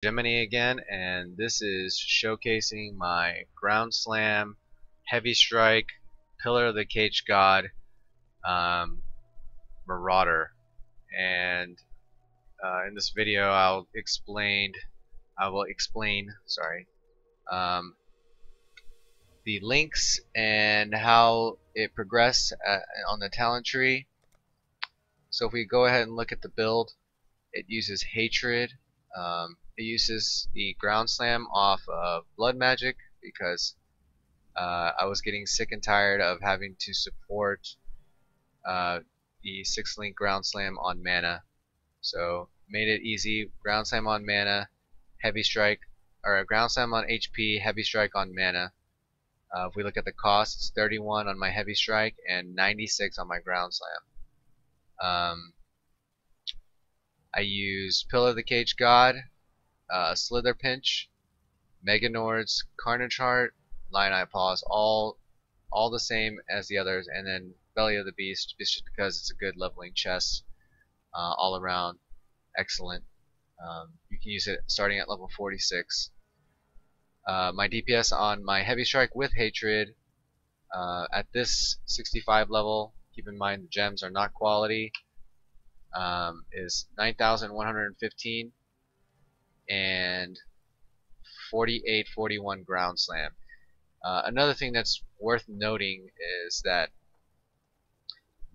Gemini again, and this is showcasing my Ground Slam, Heavy Strike, Pillar of the Cage God, um, Marauder. And in this video, I will explain, sorry, um, the links and how it progressed on the talent tree. So if we go ahead and look at the build, it uses Hatred. It uses the Ground Slam off of Blood Magic because I was getting sick and tired of having to support uh, the 6-link Ground Slam on mana. So made it easy. Ground Slam on mana, Heavy Strike, or Ground Slam on HP, Heavy Strike on mana. If we look at the cost, it's 31 on my Heavy Strike and 96 on my Ground Slam. I use Pillar of the Cage God, Slither Pinch, Mega Nords, Carnage Heart, Lion Eye Paws, all the same as the others, and then Belly of the Beast, just because it's a good leveling chest, all around excellent. You can use it starting at level 46. My DPS on my Heavy Strike with Hatred at this 65 level, keep in mind the gems are not quality, is 9,115 and 4841 Ground Slam. Another thing that's worth noting is that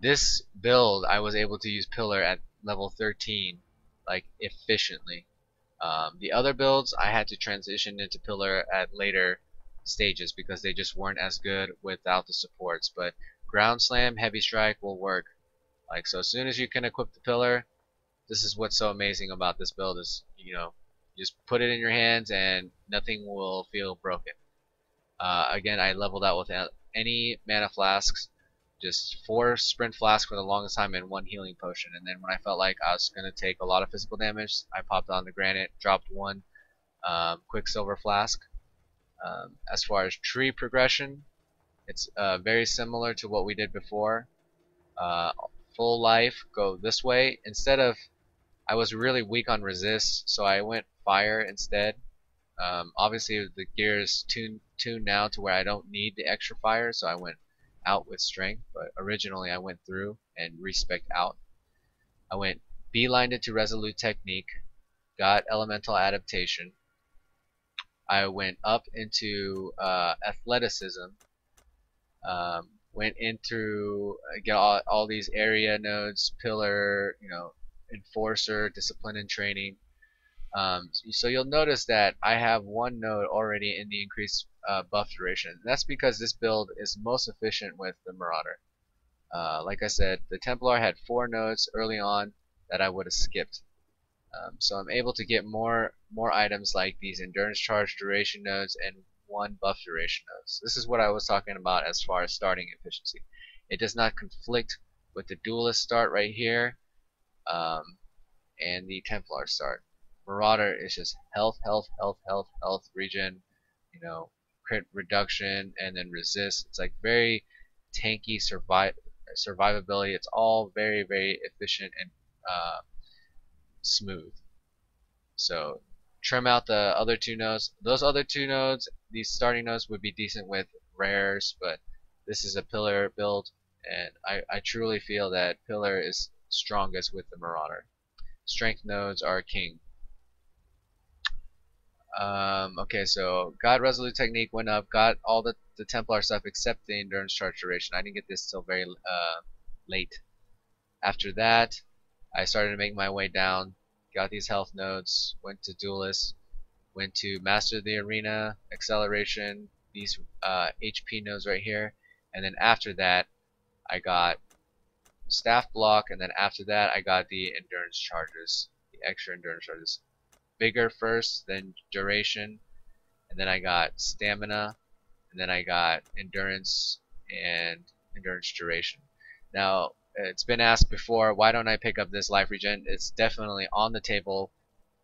this build I was able to use Pillar at level 13 like efficiently. The other builds I had to transition into Pillar at later stages because they just weren't as good without the supports, but Ground Slam, Heavy Strike will work. Like, so as soon as you can equip the Pillar, this is what's so amazing about this build is, you just put it in your hands and nothing will feel broken. Again, I leveled out without any mana flasks, just 4 sprint flasks for the longest time and 1 healing potion. And then when I felt like I was going to take a lot of physical damage, I popped on the granite, dropped 1 quicksilver flask. As far as tree progression, it's very similar to what we did before. Full life, go this way. Instead of, I was really weak on resist, so I went fire instead. Obviously the gear is tuned now to where I don't need the extra fire, so I went out with strength, but originally I went through and respec out. I went beelined into resolute technique, got elemental adaptation. I went up into athleticism, went into get all these area nodes, pillar, enforcer, discipline and training. So you'll notice that I have 1 node already in the increased buff duration. That's because this build is most efficient with the Marauder. Like I said, the Templar had 4 nodes early on that I would have skipped. So I'm able to get more items like these endurance charge duration nodes and 1 buff duration nodes. This is what I was talking about as far as starting efficiency. It does not conflict with the duelist start right here and the Templar start. Marauder is just health, regen, crit reduction, and then resist. It's like very tanky survivability. It's all very efficient and smooth. So trim out the other 2 nodes. Those other 2 nodes, these starting nodes would be decent with rares, but this is a Pillar build, and I truly feel that Pillar is strongest with the Marauder. Strength nodes are king. Okay, so got resolute technique, went up, got all the Templar stuff except the endurance charge duration. I didn't get this till very late. After that, I started to make my way down, got these health nodes, went to duelist, went to master the arena, acceleration, these HP nodes right here, and then after that I got staff block, and then after that I got the endurance charges, the extra endurance charges. Vigor first, then duration, and then I got stamina, and then I got endurance and endurance duration. Now, it's been asked before, why don't I pick up this life regen? It's definitely on the table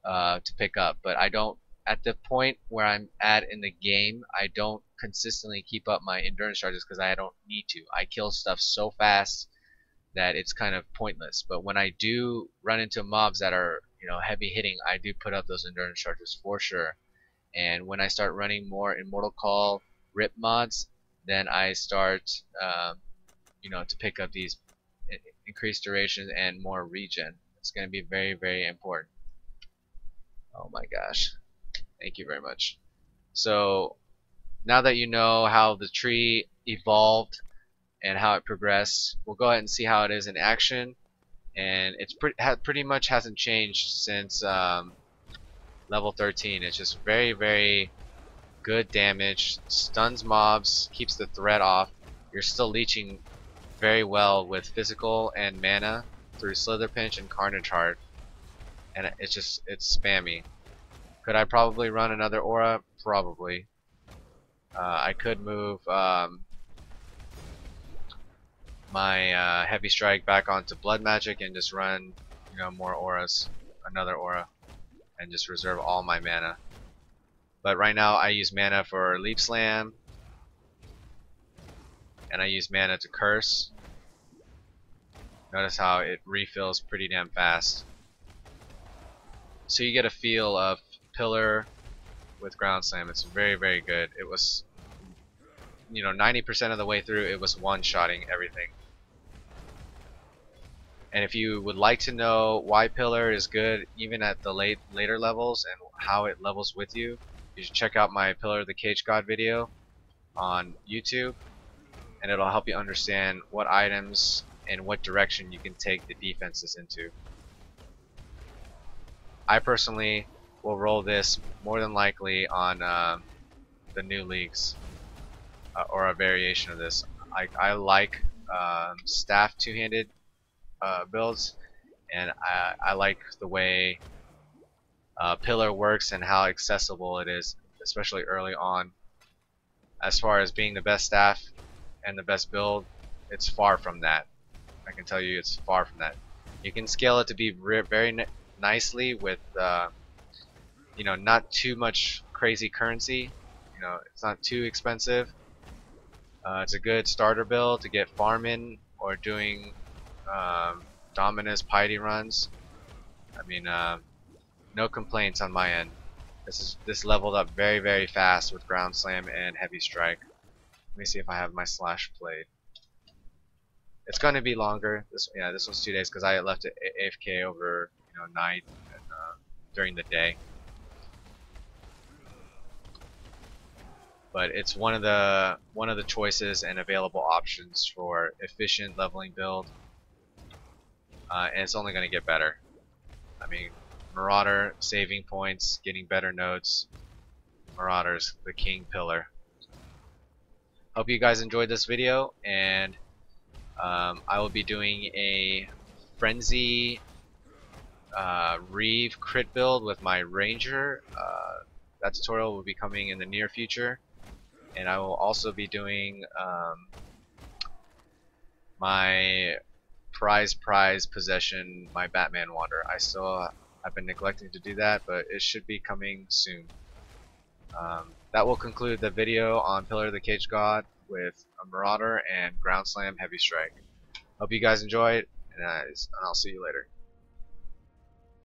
to pick up, but I don't, at the point where I'm at in the game, I don't consistently keep up my endurance charges because I don't need to. I kill stuff so fast that it's kind of pointless. But when I do run into mobs that are heavy hitting, I do put up those endurance charges for sure. And when I start running more Immortal Call rip mods, then I start to pick up these increased durations and more regen. It's going to be very, very important. Oh my gosh, thank you very much. So now that you know how the tree evolved and how it progressed, we'll go ahead and see how it is in action. And it's pretty much hasn't changed since level 13. It's just very, very good damage, stuns mobs, keeps the threat off. You're still leeching very well with physical and mana through Slither Pinch and Carnage Heart, and it's spammy. Could I probably run another aura? Probably. I could move my Heavy Strike back onto Blood Magic and just run more auras, another aura, and just reserve all my mana. But right now I use mana for Leaf Slam, and I use mana to curse. Notice how it refills pretty damn fast. So you get a feel of Pillar with Ground Slam. It's very, very good. It was 90% of the way through it was one-shotting everything. And if you would like to know why Pillar is good even at the later levels and how it levels with you, you should check out my Pillar of the Cage God video on YouTube, and it'll help you understand what items and what direction you can take the defenses into. I personally will roll this more than likely on the new leagues or a variation of this. I like staff two-handed builds, and I like the way Pillar works and how accessible it is, especially early on. As far as being the best staff and the best build, it's far from that. I can tell you it's far from that. You can scale it to be very nicely with not too much crazy currency. It's not too expensive. It's a good starter build to get farming or doing Dominus piety runs. I mean, no complaints on my end. This leveled up very, very fast with Ground Slam and Heavy Strike. Let me see if I have my slash played. It's going to be longer. This one's 2 days because I left it AFK over night and during the day. But it's one of the choices and available options for efficient leveling build, and it's only going to get better. I mean, Marauder saving points, getting better notes. Marauder's the king pillar. Hope you guys enjoyed this video, and I will be doing a Frenzy Reeve crit build with my Ranger. That tutorial will be coming in the near future, and I will also be doing my prize possession, my Batman Wander. I've been neglecting to do that, but it should be coming soon. That will conclude the video on Pillar of the Cage God with a Marauder and Ground Slam Heavy Strike. Hope you guys enjoyed, and I'll see you later.